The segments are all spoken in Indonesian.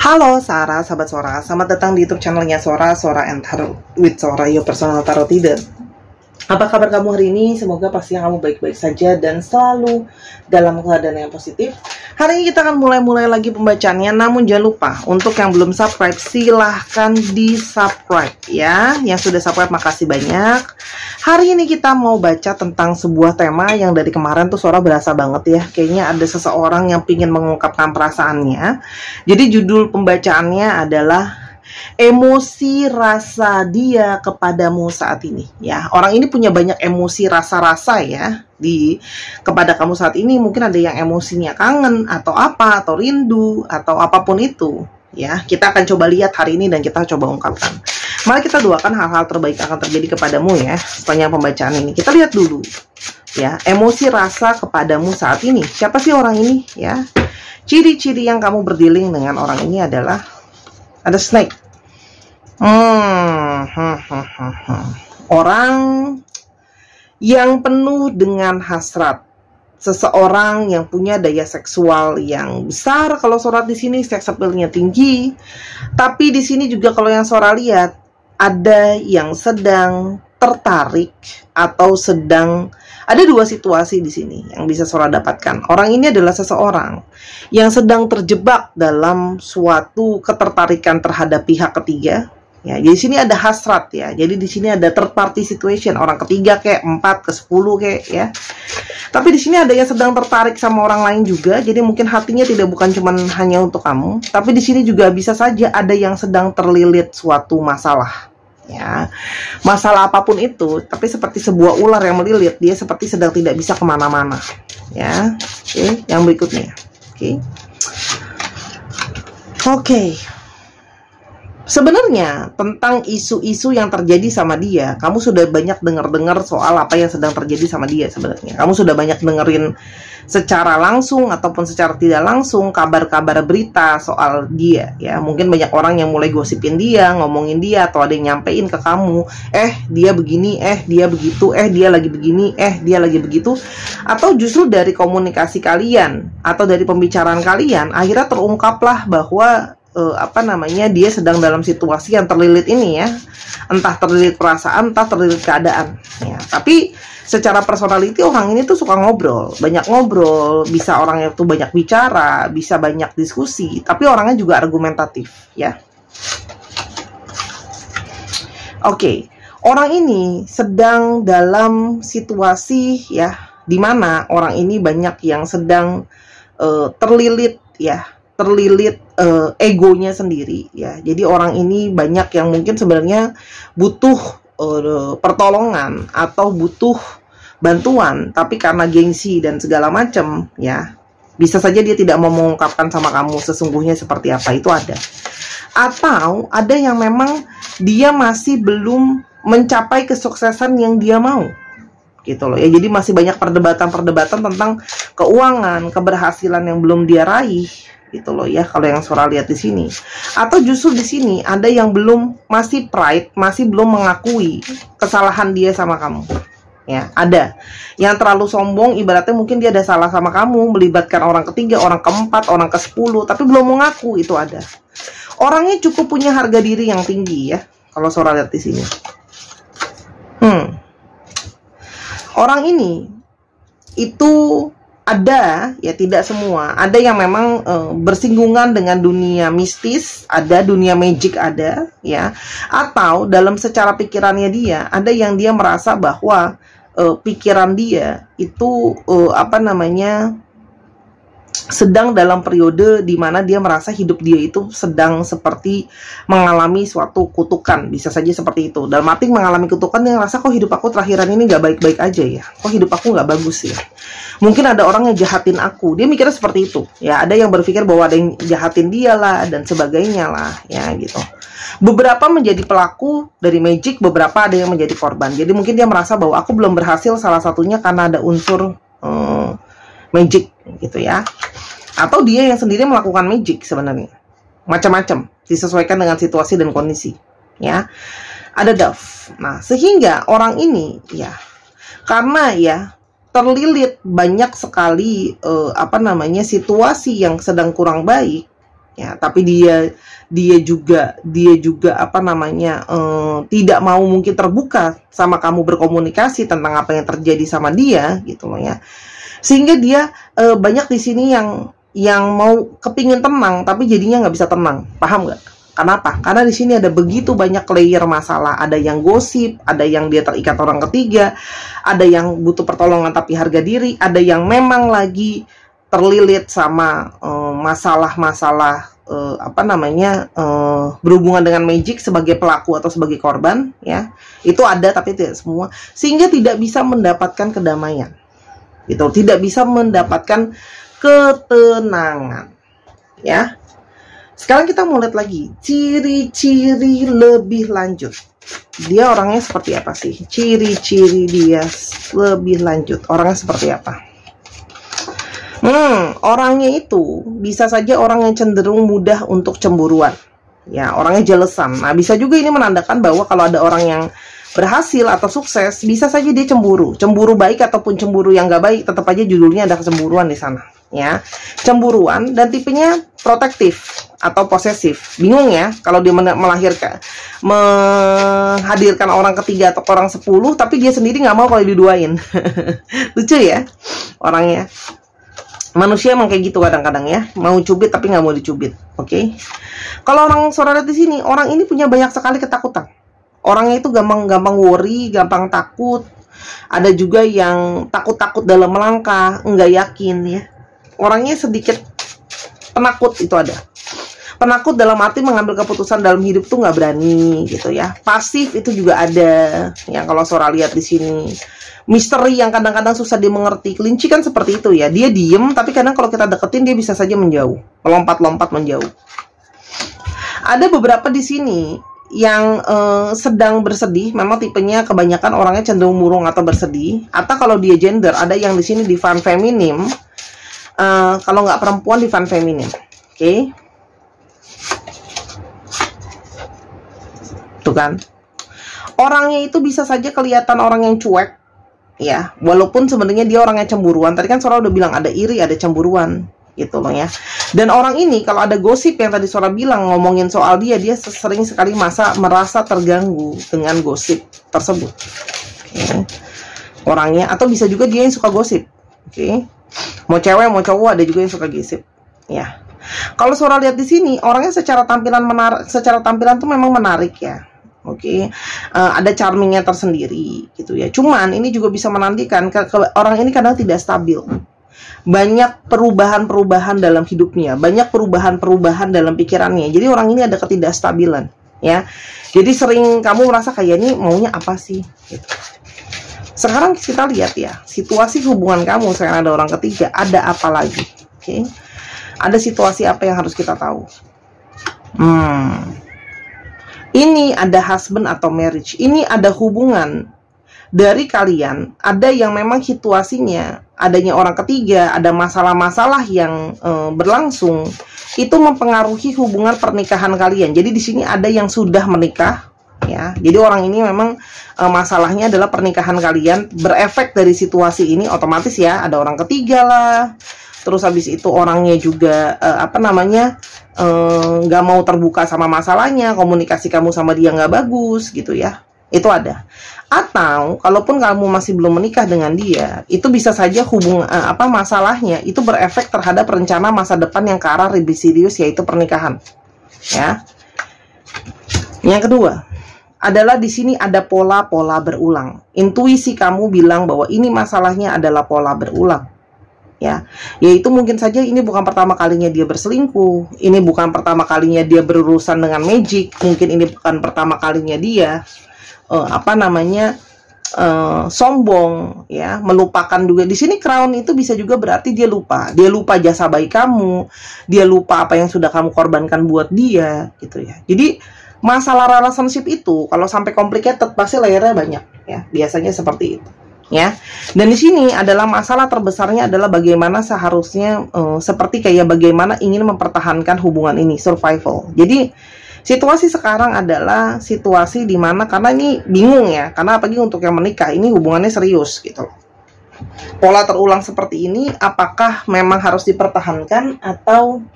Halo Sarah, sahabat Sora, selamat datang di YouTube channelnya Sora and Tarot with Sora, your personal tarot reader. Apa kabar kamu hari ini? Semoga pastinya kamu baik-baik saja dan selalu dalam keadaan yang positif. Hari ini kita akan mulai lagi pembacaannya, namun jangan lupa untuk yang belum subscribe silahkan di subscribe ya. Yang sudah subscribe makasih banyak. Hari ini kita mau baca tentang sebuah tema yang dari kemarin tuh Sora berasa banget ya. Kayaknya ada seseorang yang ingin mengungkapkan perasaannya. Jadi judul pembacaannya adalah emosi rasa dia kepadamu saat ini ya. Orang ini punya banyak emosi rasa-rasa ya kepada kamu saat ini. Mungkin ada yang emosinya kangen atau apa, atau rindu atau apapun itu ya. Kita akan coba lihat hari ini dan kita coba ungkapkan. Mari kita doakan hal-hal terbaik akan terjadi kepadamu ya sepanjang pembacaan ini. Kita lihat dulu ya, emosi rasa kepadamu saat ini. Siapa sih orang ini ya? Ciri-ciri yang kamu berdealing dengan orang ini adalah ada snake. Orang yang penuh dengan hasrat, seseorang yang punya daya seksual yang besar. Kalau Sora di sini seks appeal-nya tinggi, tapi di sini juga kalau yang Sora lihat ada yang sedang tertarik atau sedang ada dua situasi di sini yang bisa Sora dapatkan. Orang ini adalah seseorang yang sedang terjebak dalam suatu ketertarikan terhadap pihak ketiga. Ya, jadi di sini ada hasrat ya. Jadi di sini ada third party situation, orang ketiga kayak 4 ke 10 kayak ya. Tapi di sini ada yang sedang tertarik sama orang lain juga. Jadi mungkin hatinya tidak bukan cuma hanya untuk kamu, tapi di sini juga bisa saja ada yang sedang terlilit suatu masalah. Ya, masalah apapun itu, tapi seperti sebuah ular yang melilit, dia seperti sedang tidak bisa kemana-mana. Ya, oke. Yang berikutnya, oke. Sebenarnya tentang isu-isu yang terjadi sama dia, kamu sudah banyak dengar-dengar soal apa yang sedang terjadi sama dia sebenarnya. Kamu sudah banyak dengerin secara langsung ataupun secara tidak langsung kabar-kabar berita soal dia ya. Mungkin banyak orang yang mulai gosipin dia, ngomongin dia, atau ada yang nyampein ke kamu, dia begini, dia begitu, dia lagi begini, dia lagi begitu. Atau justru dari komunikasi kalian atau dari pembicaraan kalian akhirnya terungkaplah bahwa dia sedang dalam situasi yang terlilit ini ya, entah terlilit perasaan, entah terlilit keadaan ya. Tapi secara personality orang ini tuh suka ngobrol, banyak ngobrol, bisa orangnya tuh banyak bicara, bisa banyak diskusi, tapi orangnya juga argumentatif ya. Oke, orang ini sedang dalam situasi ya, dimana orang ini banyak yang sedang terlilit ya, egonya sendiri ya. Jadi orang ini banyak yang mungkin sebenarnya butuh pertolongan atau butuh bantuan, tapi karena gengsi dan segala macam ya, bisa saja dia tidak mau mengungkapkan sama kamu sesungguhnya seperti apa, itu ada. Atau ada yang memang dia masih belum mencapai kesuksesan yang dia mau gitu loh ya. Jadi masih banyak perdebatan tentang keuangan, keberhasilan yang belum dia raih gitu loh ya, kalau yang Sora lihat di sini. Atau justru di sini ada yang masih pride, masih belum mengakui kesalahan dia sama kamu ya. Ada yang terlalu sombong, ibaratnya mungkin dia ada salah sama kamu, melibatkan orang ketiga, orang keempat, orang ke-10, tapi belum mengaku, itu ada. Orangnya cukup punya harga diri yang tinggi ya, kalau Sora lihat di sini. Orang ini itu ada ya, tidak semua, ada yang memang bersinggungan dengan dunia mistis, ada dunia magic, ada ya. Atau dalam secara pikirannya dia, ada yang dia merasa bahwa pikiran dia itu sedang dalam periode di mana dia merasa hidup dia itu sedang seperti mengalami suatu kutukan, bisa saja seperti itu. Dalam arti mengalami kutukan, dia ngerasa kok hidup aku terakhiran ini gak baik-baik aja ya, kok hidup aku gak bagus ya. Mungkin ada orang yang jahatin aku, dia mikirnya seperti itu ya. Ada yang berpikir bahwa ada yang jahatin dia lah dan sebagainya lah ya gitu. Beberapa menjadi pelaku dari magic, beberapa ada yang menjadi korban. Jadi mungkin dia merasa bahwa aku belum berhasil, salah satunya karena ada unsur magic gitu ya. Atau dia yang sendiri melakukan magic sebenarnya. Macam-macam, disesuaikan dengan situasi dan kondisi ya. Ada dove. Nah, sehingga orang ini ya, karena ya terlilit banyak sekali situasi yang sedang kurang baik ya, tapi dia juga apa namanya, tidak mau mungkin terbuka sama kamu berkomunikasi tentang apa yang terjadi sama dia gitu loh ya. Sehingga dia banyak di sini yang mau kepingin tenang tapi jadinya nggak bisa tenang. Paham nggak? Kenapa? Karena di sini ada begitu banyak layer masalah. Ada yang gosip, ada yang dia terikat orang ketiga, ada yang butuh pertolongan tapi harga diri, ada yang memang lagi terlilit sama masalah-masalah apa namanya, berhubungan dengan magic sebagai pelaku atau sebagai korban ya. Itu ada tapi tidak semua, sehingga tidak bisa mendapatkan kedamaian gitu, tidak bisa mendapatkan ketenangan ya. Sekarang kita mau lihat lagi ciri-ciri lebih lanjut. Dia orangnya seperti apa sih? Ciri-ciri dia lebih lanjut, orangnya seperti apa? Orangnya itu bisa saja orang yang cenderung mudah untuk cemburuan. Ya, orangnya jelesan. Nah, bisa juga ini menandakan bahwa kalau ada orang yang berhasil atau sukses, bisa saja dia cemburu. Cemburu baik ataupun cemburu yang gak baik, tetap aja judulnya ada kecemburuan di sana. Ya, cemburuan dan tipenya protektif atau posesif. Bingung ya kalau dia menghadirkan orang ketiga atau orang 10, tapi dia sendiri nggak mau kalau diduain. Lucu ya orangnya. Manusia emang kayak gitu kadang-kadang ya, mau cubit tapi nggak mau dicubit. Oke. Kalau orang saudara di sini, orang ini punya banyak sekali ketakutan. Orangnya itu gampang worry, gampang takut. Ada juga yang takut-takut dalam melangkah, nggak yakin ya. Orangnya sedikit penakut, itu ada. Penakut dalam arti mengambil keputusan dalam hidup tuh nggak berani gitu ya. Pasif itu juga ada. Yang kalau Sora lihat di sini, misteri yang kadang-kadang susah dimengerti. Kelinci kan seperti itu ya. Dia diem, tapi kadang kalau kita deketin dia bisa saja menjauh, melompat-lompat menjauh. Ada beberapa di sini yang sedang bersedih. Memang tipenya kebanyakan orangnya cenderung murung atau bersedih. Atau kalau dia gender, ada yang di sini divine feminim. Kalau nggak perempuan divine feminim. Oke. Tuh kan. Orangnya itu bisa saja kelihatan orang yang cuek. Ya, walaupun sebenarnya dia orangnya cemburuan. Tadi kan Sora udah bilang ada iri, ada cemburuan gitu loh ya. Dan orang ini kalau ada gosip yang tadi Sora bilang ngomongin soal dia sering sekali merasa terganggu dengan gosip tersebut. Okay. Orangnya, atau bisa juga dia yang suka gosip. Oke. Okay. Mau cewek mau cowok ada juga yang suka gosip. Ya. Kalau Sora lihat di sini, orangnya secara tampilan tuh memang menarik ya. Oke, ada charmingnya tersendiri gitu ya. Cuman ini juga bisa menantikan orang ini kadang tidak stabil. Banyak perubahan-perubahan dalam hidupnya, banyak perubahan-perubahan dalam pikirannya. Jadi orang ini ada ketidakstabilan ya. Jadi sering kamu merasa kayak ini maunya apa sih gitu. Sekarang kita lihat ya, situasi hubungan kamu sekarang ada orang ketiga, ada apa lagi? Oke. Ada situasi apa yang harus kita tahu? Ini ada husband atau marriage. Ini ada hubungan dari kalian. Ada yang memang situasinya adanya orang ketiga, ada masalah-masalah yang berlangsung. Itu mempengaruhi hubungan pernikahan kalian. Jadi di sini ada yang sudah menikah, ya. Jadi orang ini memang masalahnya adalah pernikahan kalian berefek dari situasi ini otomatis ya. Ada orang ketiga lah. Terus habis itu orangnya juga nggak mau terbuka sama masalahnya, komunikasi kamu sama dia nggak bagus gitu ya. Itu ada. Atau kalaupun kamu masih belum menikah dengan dia, itu bisa saja masalahnya itu berefek terhadap rencana masa depan yang ke arah lebih serius, yaitu pernikahan. Ya. Yang kedua adalah di sini ada pola-pola berulang. Intuisi kamu bilang bahwa ini masalahnya adalah pola berulang. Ya, yaitu mungkin saja ini bukan pertama kalinya dia berselingkuh, ini bukan pertama kalinya dia berurusan dengan magic, mungkin ini bukan pertama kalinya dia sombong, ya, melupakan juga. Di sini crown itu bisa juga berarti dia lupa jasa baik kamu, dia lupa apa yang sudah kamu korbankan buat dia, gitu ya. Jadi masalah relationship itu kalau sampai complicated pasti layernya banyak, ya, biasanya seperti itu. Ya, dan di sini adalah masalah terbesarnya adalah bagaimana seharusnya seperti kayak bagaimana ingin mempertahankan hubungan ini, survival. Jadi situasi sekarang adalah situasi dimana karena ini bingung ya, karena apalagi untuk yang menikah ini hubungannya serius gitu. Pola terulang seperti ini, apakah memang harus dipertahankan atau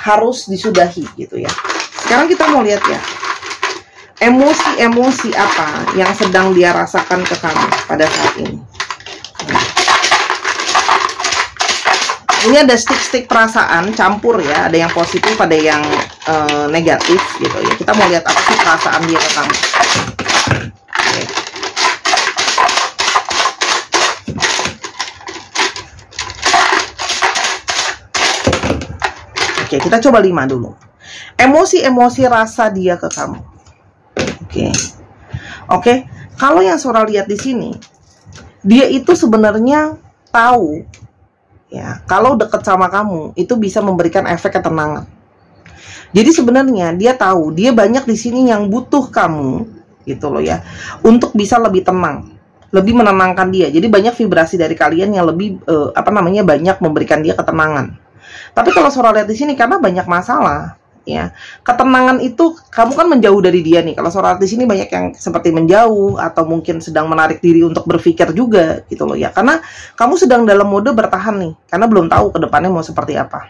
harus disudahi gitu ya. Sekarang kita mau lihat ya, emosi-emosi apa yang sedang dia rasakan ke kamu pada saat ini. Ini ada stick-stick perasaan campur ya, ada yang positif, ada yang negatif gitu ya. Kita mau lihat apa sih perasaan dia ke kamu. Oke, kita coba 5 dulu. Emosi-emosi rasa dia ke kamu. Oke. Kalau yang Sora lihat di sini, dia itu sebenarnya tahu ya, kalau deket sama kamu itu bisa memberikan efek ketenangan. Jadi sebenarnya dia tahu, dia banyak di sini yang butuh kamu gitu loh ya, untuk bisa lebih tenang, lebih menenangkan dia. Jadi banyak vibrasi dari kalian yang lebih banyak memberikan dia ketenangan. Tapi kalau Sora lihat di sini, karena banyak masalah ya, ketenangan itu kamu kan menjauh dari dia nih. Kalau Sora lihat di sini banyak yang seperti menjauh atau mungkin sedang menarik diri untuk berpikir juga gitu loh ya, karena kamu sedang dalam mode bertahan nih, karena belum tahu ke depannya mau seperti apa.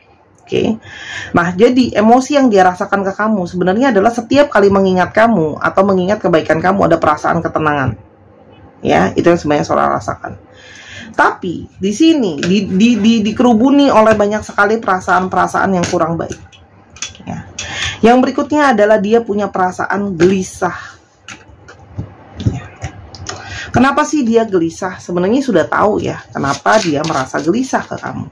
Nah, jadi emosi yang dia rasakan ke kamu sebenarnya adalah setiap kali mengingat kamu atau mengingat kebaikan kamu, ada perasaan ketenangan ya. Itu yang sebenarnya Sora rasakan. Tapi di sini dikerubuni oleh banyak sekali perasaan-perasaan yang kurang baik ya. Yang berikutnya adalah dia punya perasaan gelisah ya. Kenapa sih dia gelisah? Sebenarnya sudah tahu ya kenapa dia merasa gelisah ke kamu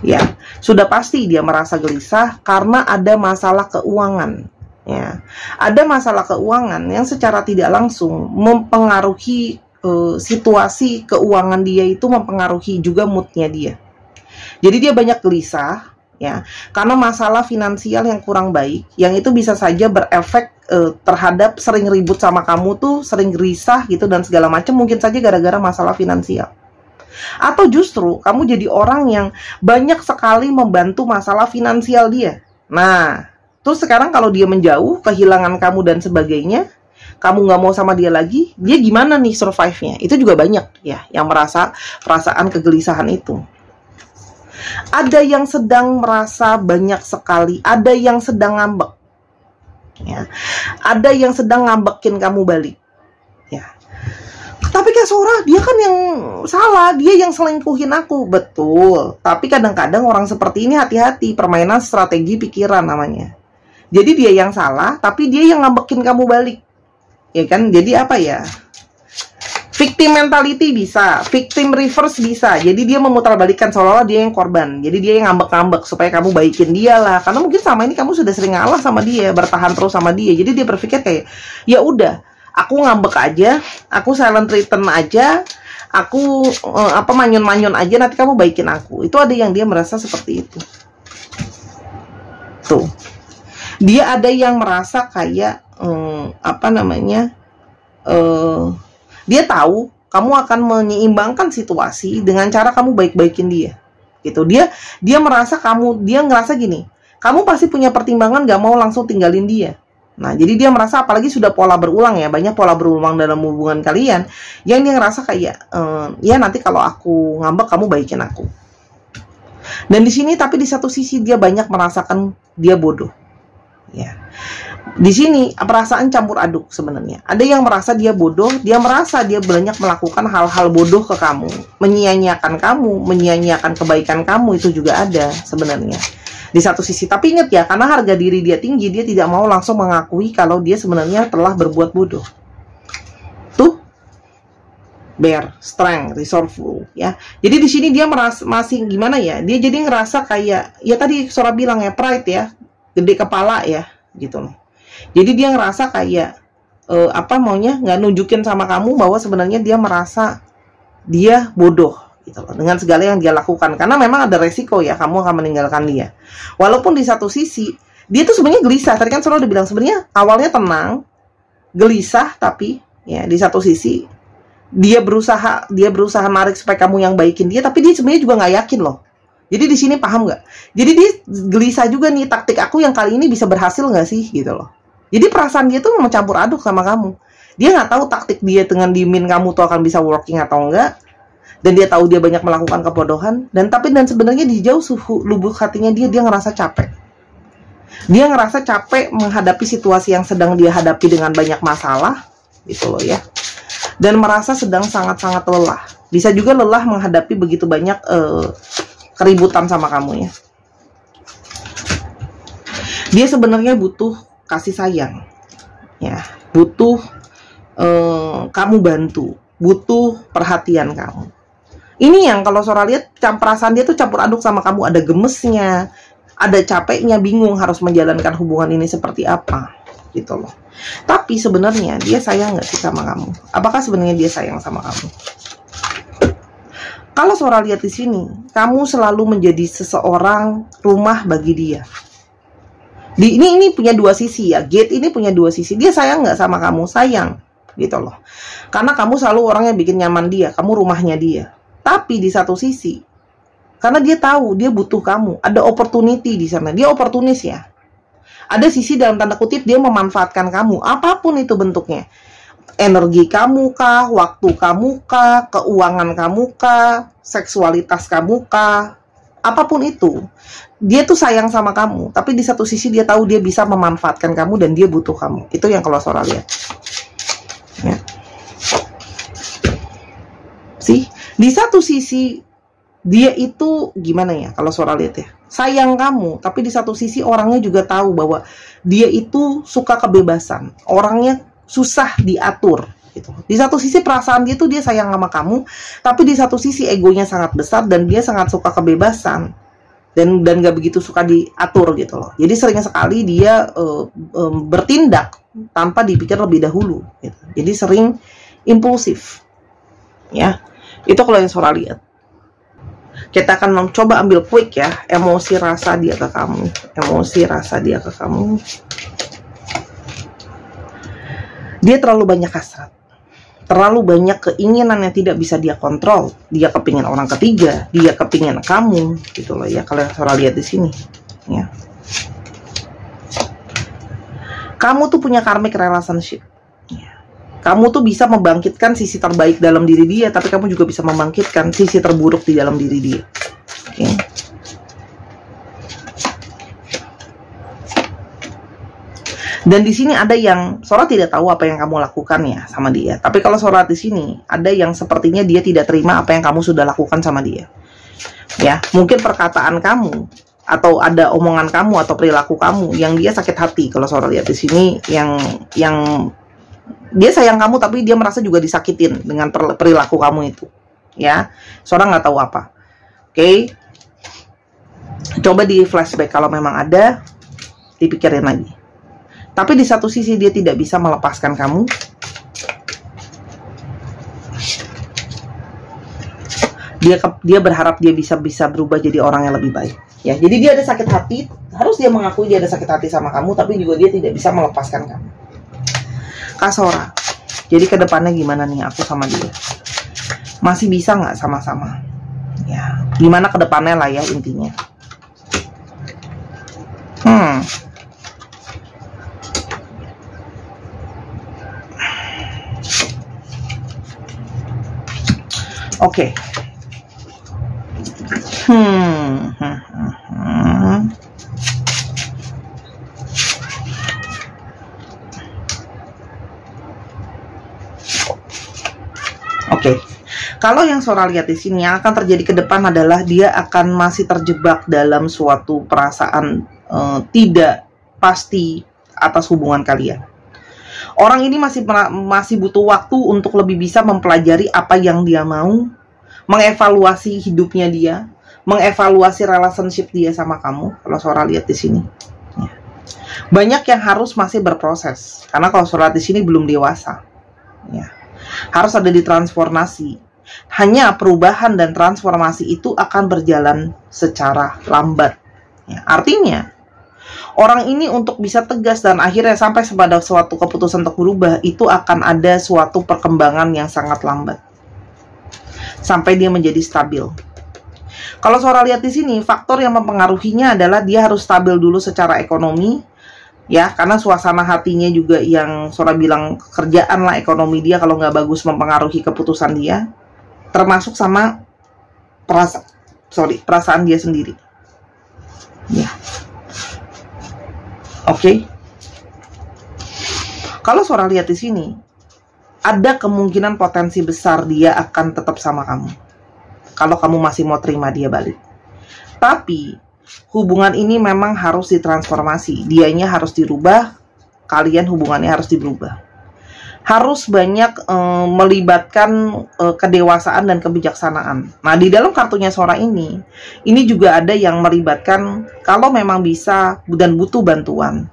ya. Sudah pasti dia merasa gelisah karena ada masalah keuangan ya. Ada masalah keuangan yang secara tidak langsung mempengaruhi situasi keuangan dia, itu mempengaruhi juga moodnya dia. Jadi dia banyak gelisah ya, karena masalah finansial yang kurang baik, yang itu bisa saja berefek terhadap sering ribut sama kamu tuh, sering gelisah gitu dan segala macam, mungkin saja gara-gara masalah finansial. Atau justru kamu jadi orang yang banyak sekali membantu masalah finansial dia. Nah, terus sekarang kalau dia menjauh, kehilangan kamu dan sebagainya, kamu nggak mau sama dia lagi, dia gimana nih survive-nya? Itu juga banyak ya yang merasa perasaan kegelisahan itu. Ada yang sedang merasa banyak sekali, ada yang sedang ngambek ya. Ada yang sedang ngambekin kamu balik ya. Tapi Kak Sora, dia kan yang salah, dia yang selingkuhin aku. Betul, tapi kadang-kadang orang seperti ini hati-hati, permainan strategi pikiran namanya. Jadi dia yang salah, tapi dia yang ngambekin kamu balik ya kan. Jadi apa ya, victim mentality bisa, victim reverse bisa. Jadi dia memutarbalikkan seolah-olah dia yang korban. Jadi dia yang ngambek-ngambek supaya kamu baikin dia lah. Karena mungkin sama ini kamu sudah sering ngalah sama dia, bertahan terus sama dia. Jadi dia berpikir kayak, ya udah, aku ngambek aja, aku silent return aja, aku manyun-manyun aja, nanti kamu baikin aku. Itu ada yang dia merasa seperti itu. Tuh. Dia ada yang merasa kayak dia tahu kamu akan menyeimbangkan situasi dengan cara kamu baik-baikin dia gitu. Dia merasa dia ngerasa gini, kamu pasti punya pertimbangan gak mau langsung tinggalin dia. Nah, jadi dia merasa, apalagi sudah pola berulang ya, banyak pola berulang dalam hubungan kalian, yang dia ngerasa kayak ya nanti kalau aku ngambek kamu baikin aku. Dan di sini tapi di satu sisi dia banyak merasakan dia bodoh ya. Di sini perasaan campur aduk sebenarnya. Ada yang merasa dia bodoh, dia merasa dia banyak melakukan hal-hal bodoh ke kamu, menyia-nyiakan kamu, menyia-nyiakan kebaikan kamu, itu juga ada sebenarnya di satu sisi. Tapi ingat ya, karena harga diri dia tinggi, dia tidak mau langsung mengakui kalau dia sebenarnya telah berbuat bodoh. Tuh, bear, strength, resourceful ya. Jadi di sini dia merasa masih gimana ya? Dia jadi ngerasa kayak ya tadi Sora bilang ya, pride ya, gede kepala ya, gitu loh. Jadi dia ngerasa kayak maunya nggak nunjukin sama kamu bahwa sebenarnya dia merasa dia bodoh gitu loh, dengan segala yang dia lakukan, karena memang ada resiko ya kamu akan meninggalkan dia. Walaupun di satu sisi dia tuh sebenarnya gelisah. Tadi kan Sora udah bilang sebenarnya awalnya tenang, gelisah, tapi ya di satu sisi dia berusaha narik supaya kamu yang baikin dia, tapi dia sebenarnya juga nggak yakin loh. Jadi di sini paham nggak? Jadi dia gelisah juga nih, taktik aku yang kali ini bisa berhasil nggak sih gitu loh. Jadi perasaan dia tuh mencampur aduk sama kamu. Dia nggak tahu taktik dia dengan diemin kamu tuh akan bisa working atau enggak. dan dia tahu dia banyak melakukan kebodohan, dan sebenarnya di jauh suhu lubuk hatinya dia ngerasa capek. Dia ngerasa capek menghadapi situasi yang sedang dia hadapi dengan banyak masalah, gitu loh ya. Dan merasa sedang sangat-sangat lelah. Bisa juga lelah menghadapi begitu banyak keributan sama kamu ya. Dia sebenarnya butuh kasih sayang, ya, butuh kamu bantu, butuh perhatian kamu. Ini yang kalau Sora lihat perasaan dia tuh campur aduk sama kamu, ada gemesnya, ada capeknya, bingung harus menjalankan hubungan ini seperti apa, gitu loh. Tapi sebenarnya dia sayang nggak sih sama kamu? Apakah sebenarnya dia sayang sama kamu? Kalau Sora lihat di sini, kamu selalu menjadi seseorang rumah bagi dia. Ini punya dua sisi ya, Gate ini punya dua sisi. Dia sayang nggak sama kamu? Sayang, gitu loh. Karena kamu selalu orang yang bikin nyaman dia, kamu rumahnya dia. Tapi di satu sisi, karena dia tahu dia butuh kamu, ada opportunity di sana. Dia oportunis ya. Ada sisi dalam tanda kutip dia memanfaatkan kamu, apapun itu bentuknya. Energi kamu kah, waktu kamu kah, keuangan kamu kah, seksualitas kamu kah, apapun itu. Dia tuh sayang sama kamu, tapi di satu sisi dia tahu dia bisa memanfaatkan kamu dan dia butuh kamu. Itu yang kalau Sora lihat. Ya. Sih, di satu sisi dia itu gimana ya kalau Sora lihat ya, sayang kamu, tapi di satu sisi orangnya juga tahu bahwa dia itu suka kebebasan, orangnya susah diatur gitu. Di satu sisi perasaan dia tuh dia sayang sama kamu, tapi di satu sisi egonya sangat besar dan dia sangat suka kebebasan dan gak begitu suka diatur gitu loh. Jadi sering sekali dia bertindak tanpa dipikir lebih dahulu gitu. Jadi sering impulsif ya. Itu kalau yang Sora lihat. Kita akan mencoba ambil quick ya, emosi rasa dia ke kamu. Emosi rasa dia ke kamu. Dia terlalu banyak hasrat. Terlalu banyak keinginan yang tidak bisa dia kontrol. Dia kepingin orang ketiga, dia kepingin kamu, gitu loh ya. Kalau Sora lihat di sini, ya. Kamu tuh punya karmic relationship. Kamu tuh bisa membangkitkan sisi terbaik dalam diri dia, tapi kamu juga bisa membangkitkan sisi terburuk di dalam diri dia. Oke. Dan di sini ada yang Sora tidak tahu apa yang kamu lakukan ya sama dia. Tapi kalau Sora di sini ada yang sepertinya dia tidak terima apa yang kamu sudah lakukan sama dia. Ya, mungkin perkataan kamu atau ada omongan kamu atau perilaku kamu yang dia sakit hati. Kalau Sora lihat di sini yang dia sayang kamu tapi dia merasa juga disakitin dengan perilaku kamu itu. Ya, Sora nggak tahu apa. Oke. Coba di flashback kalau memang ada, dipikirin lagi. Tapi di satu sisi dia tidak bisa melepaskan kamu. Dia berharap dia bisa berubah jadi orang yang lebih baik. Ya, jadi dia ada sakit hati, harus dia mengakui dia ada sakit hati sama kamu, tapi juga dia tidak bisa melepaskan kamu. Kak Sora, jadi kedepannya gimana nih aku sama dia? Masih bisa nggak sama-sama? Ya, gimana kedepannya lah ya intinya. Oke. Oke. Kalau yang Sora lihat di sini yang akan terjadi ke depan adalah dia akan masih terjebak dalam suatu perasaan tidak pasti atas hubungan kalian. Orang ini masih butuh waktu untuk lebih bisa mempelajari apa yang dia mau, mengevaluasi hidupnya dia, mengevaluasi relationship dia sama kamu. Kalau Sora lihat di sini, ya. Banyak yang harus masih berproses karena kalau Sora di sini belum dewasa, ya. Harus ada di transformasi. Hanya perubahan dan transformasi itu akan berjalan secara lambat. Ya, artinya orang ini untuk bisa tegas dan akhirnya sampai pada suatu keputusan untuk berubah itu akan ada suatu perkembangan yang sangat lambat sampai dia menjadi stabil. Kalau Sora lihat di sini, faktor yang mempengaruhinya adalah dia harus stabil dulu secara ekonomi, ya, karena suasana hatinya juga yang Sora bilang kerjaan lah, ekonomi dia kalau nggak bagus mempengaruhi keputusan dia. termasuk sama perasaan dia sendiri. Ya. Oke. Kalau Sora lihat di sini, ada kemungkinan potensi besar dia akan tetap sama kamu. Kalau kamu masih mau terima dia balik. Tapi hubungan ini memang harus ditransformasi. Dianya harus dirubah, kalian hubungannya harus dirubah. Harus banyak melibatkan kedewasaan dan kebijaksanaan. Nah, di dalam kartunya Sora ini juga ada yang melibatkan kalau memang bisa dan butuh bantuan.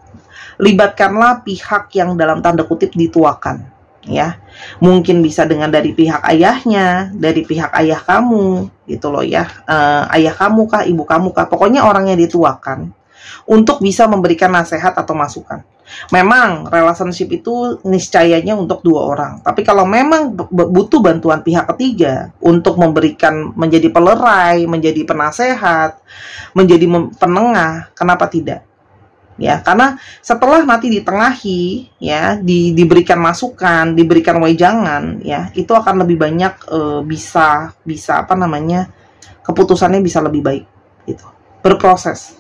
Libatkanlah pihak yang dalam tanda kutip dituakan, ya. Mungkin bisa dengan dari pihak ayahnya, dari pihak ayah kamu, gitu loh ya. Ayah kamu kah, ibu kamu kah, pokoknya orang yang dituakan untuk bisa memberikan nasihat atau masukan. Memang relationship itu niscayanya untuk dua orang. Tapi kalau memang butuh bantuan pihak ketiga untuk memberikan, menjadi pelerai, menjadi penasehat, menjadi penengah, kenapa tidak? Ya, karena setelah nanti ditengahi, ya, diberikan masukan, diberikan wejangan, ya, itu akan lebih banyak bisa apa namanya, keputusannya bisa lebih baik, gitu. Berproses.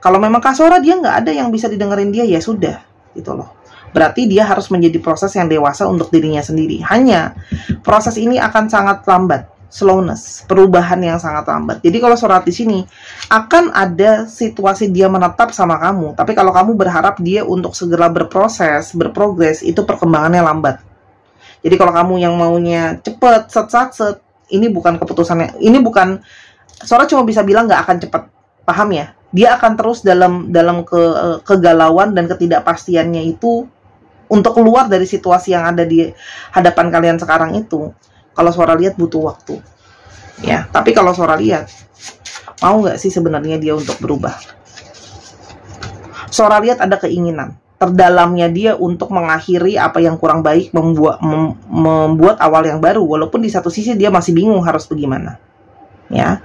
Kalau memang Kak Sora dia nggak ada yang bisa didengerin dia, ya sudah, gitu loh. Berarti dia harus menjadi proses yang dewasa untuk dirinya sendiri. Hanya proses ini akan sangat lambat, slowness, perubahan yang sangat lambat. Jadi kalau Sora di sini akan ada situasi dia menetap sama kamu, tapi kalau kamu berharap dia untuk segera berproses, berprogres, itu perkembangannya lambat. Jadi kalau kamu yang maunya cepet, set, ini bukan keputusannya. Ini bukan, Sora cuma bisa bilang nggak akan cepet, paham ya? Dia akan terus dalam kegalauan dan ketidakpastiannya itu untuk keluar dari situasi yang ada di hadapan kalian sekarang itu. Kalau Sora lihat butuh waktu, ya. Tapi kalau Sora lihat, mau nggak sih sebenarnya dia untuk berubah? Sora lihat ada keinginan terdalamnya dia untuk mengakhiri apa yang kurang baik, membuat awal yang baru. Walaupun di satu sisi dia masih bingung harus bagaimana, ya.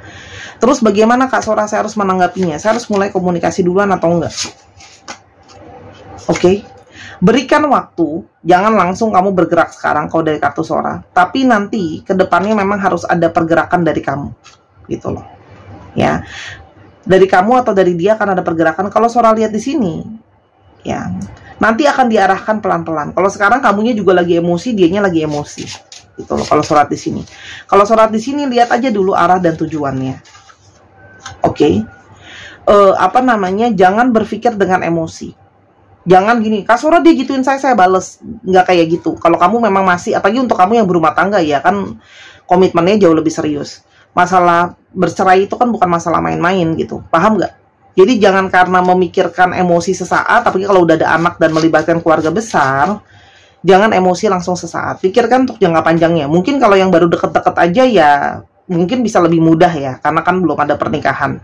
Terus bagaimana Kak Sora saya harus menanggapinya? Saya harus mulai komunikasi duluan atau enggak? Oke. Berikan waktu, jangan langsung kamu bergerak sekarang kalau dari kartu Sora. Tapi nanti ke depannya memang harus ada pergerakan dari kamu. Gitu loh. Ya. Dari kamu atau dari dia akan ada pergerakan. Kalau Sora lihat di sini, ya, nanti akan diarahkan pelan-pelan. Kalau sekarang kamunya juga lagi emosi, dianya lagi emosi. Gitu loh kalau Sora di sini. Kalau Sora di sini lihat aja dulu arah dan tujuannya. Oke. Apa namanya? Jangan berpikir dengan emosi. Jangan gini, Kak Sora dia gituin saya bales. Nggak kayak gitu. Kalau kamu memang masih, apalagi untuk kamu yang berumah tangga ya kan, komitmennya jauh lebih serius. Masalah bercerai itu kan bukan masalah main-main gitu. Paham nggak? Jadi jangan karena memikirkan emosi sesaat, tapi kalau udah ada anak dan melibatkan keluarga besar, jangan emosi langsung sesaat. Pikirkan untuk jangka panjangnya. Mungkin kalau yang baru deket-deket aja ya, mungkin bisa lebih mudah ya, karena kan belum ada pernikahan.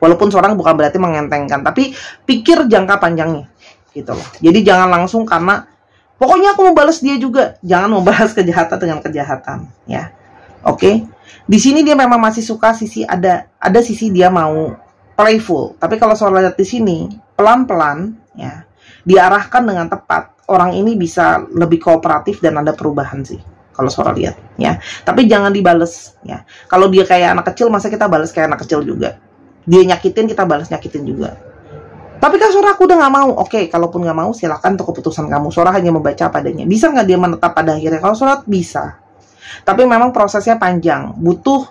Walaupun seorang bukan berarti mengentengkan, tapi pikir jangka panjangnya. Gitu loh. Jadi jangan langsung karena pokoknya aku mau balas dia juga. Jangan membalas kejahatan dengan kejahatan, ya. Oke. Di sini dia memang masih suka sisi ada sisi dia mau playful. Tapi kalau soal lihat di sini pelan-pelan ya, diarahkan dengan tepat, orang ini bisa lebih kooperatif dan ada perubahan sih. Kalau Sora lihat ya. Tapi jangan dibales ya. Kalau dia kayak anak kecil, masa kita balas kayak anak kecil juga. Dia nyakitin, kita balas nyakitin juga. Tapi kan Sora aku udah nggak mau. Oke, kalaupun nggak mau, silakan untuk keputusan kamu. Sora hanya membaca padanya. Bisa nggak dia menetap pada akhirnya? Kalau Sora bisa. Tapi memang prosesnya panjang. Butuh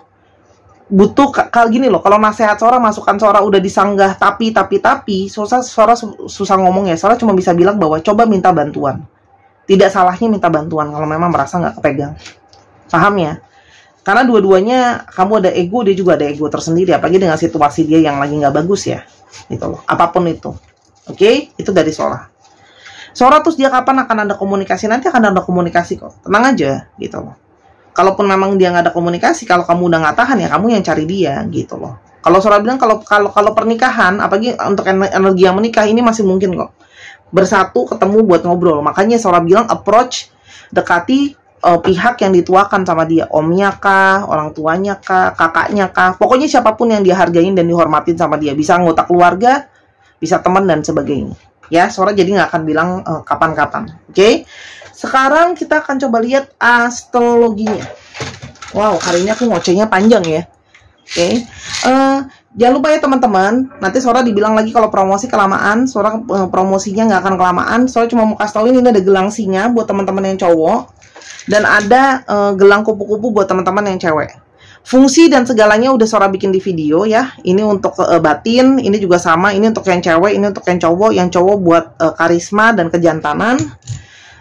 kalau gini loh. Kalau nasihat Sora, masukan Sora udah disanggah tapi Sora susah ngomong ya. Sora cuma bisa bilang bahwa coba minta bantuan. Tidak salahnya minta bantuan kalau memang merasa nggak kepegang. Paham ya? Karena dua-duanya kamu ada ego, dia juga ada ego tersendiri. Apalagi dengan situasi dia yang lagi nggak bagus ya. Gitu loh, apapun itu. Oke, itu dari Sora. Sora terus dia kapan akan ada komunikasi? Nanti akan ada komunikasi kok. Tenang aja, gitu loh. Kalaupun memang dia nggak ada komunikasi, kalau kamu udah nggak tahan ya kamu yang cari dia, gitu loh. Kalau Sora bilang kalau pernikahan, apalagi untuk energi yang menikah ini masih mungkin kok. Bersatu, ketemu buat ngobrol. Makanya Sora bilang approach, dekati pihak yang dituakan sama dia, omnya kah, orang tuanya kah, kakaknya kah, pokoknya siapapun yang dia hargain dan dihormatin sama dia, bisa anggota keluarga, bisa teman dan sebagainya. Ya, Sora jadi nggak akan bilang kapan-kapan. Oke? Sekarang kita akan coba lihat astrologinya. Wow, hari ini aku ngocehnya panjang ya. Oke. Jangan lupa ya teman-teman, nanti Sora dibilang lagi kalau promosi kelamaan. Sora promosinya nggak akan kelamaan. Sora cuma mau kasih tau ini ada gelang singa buat teman-teman yang cowok, dan ada gelang kupu-kupu buat teman-teman yang cewek. Fungsi dan segalanya udah Sora bikin di video ya. Ini untuk batin, ini juga sama. Ini untuk yang cewek, ini untuk yang cowok. Yang cowok buat karisma dan kejantanan.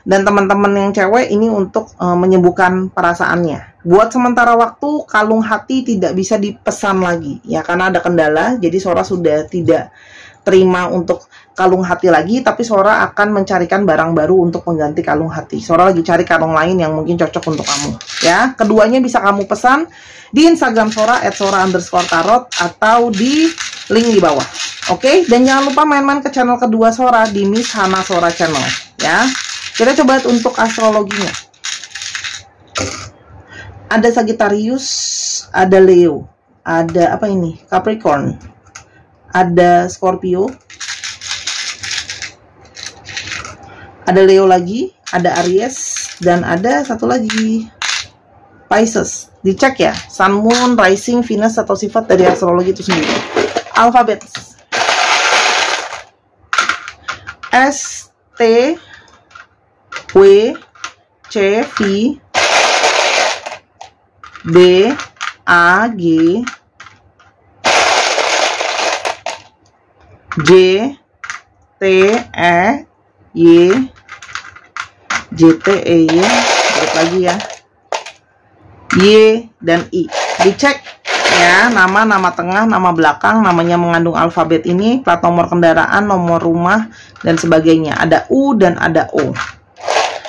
Dan teman-teman yang cewek ini untuk menyembuhkan perasaannya. Buat sementara waktu, kalung hati tidak bisa dipesan lagi ya, karena ada kendala. Jadi Sora sudah tidak terima untuk kalung hati lagi, tapi Sora akan mencarikan barang baru untuk mengganti kalung hati. Sora lagi cari kalung lain yang mungkin cocok untuk kamu ya. Keduanya bisa kamu pesan di Instagram Sora @sora_tarot atau di link di bawah. Oke, dan jangan lupa main-main ke channel kedua Sora di Miss Hana Sora Channel ya. Kita coba untuk astrologinya. Ada Sagittarius, ada Leo, ada apa ini? Capricorn, ada Scorpio, ada Leo lagi, ada Aries, dan ada satu lagi Pisces. Dicek ya, Sun, Moon, Rising, Venus atau sifat dari astrologi itu sendiri. Alfabet S, T, W, C, V, B, A, G, J, T, E, Y, J, T, E, Y, lagi ya, Y, dan I. Dicek ya, nama tengah, nama belakang, namanya mengandung alfabet ini, plat nomor kendaraan, nomor rumah, dan sebagainya. Ada U dan ada O.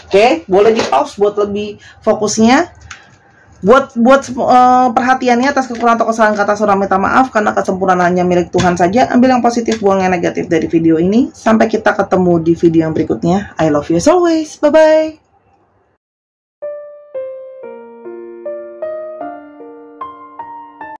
Oke, boleh di pause buat lebih fokusnya. Buat perhatiannya atas kekurangan atau kesalahan kata Sora minta maaf, karena kesempurnaannya milik Tuhan saja. Ambil yang positif, buang yang negatif dari video ini. Sampai kita ketemu di video yang berikutnya. I love you as always. Bye-bye.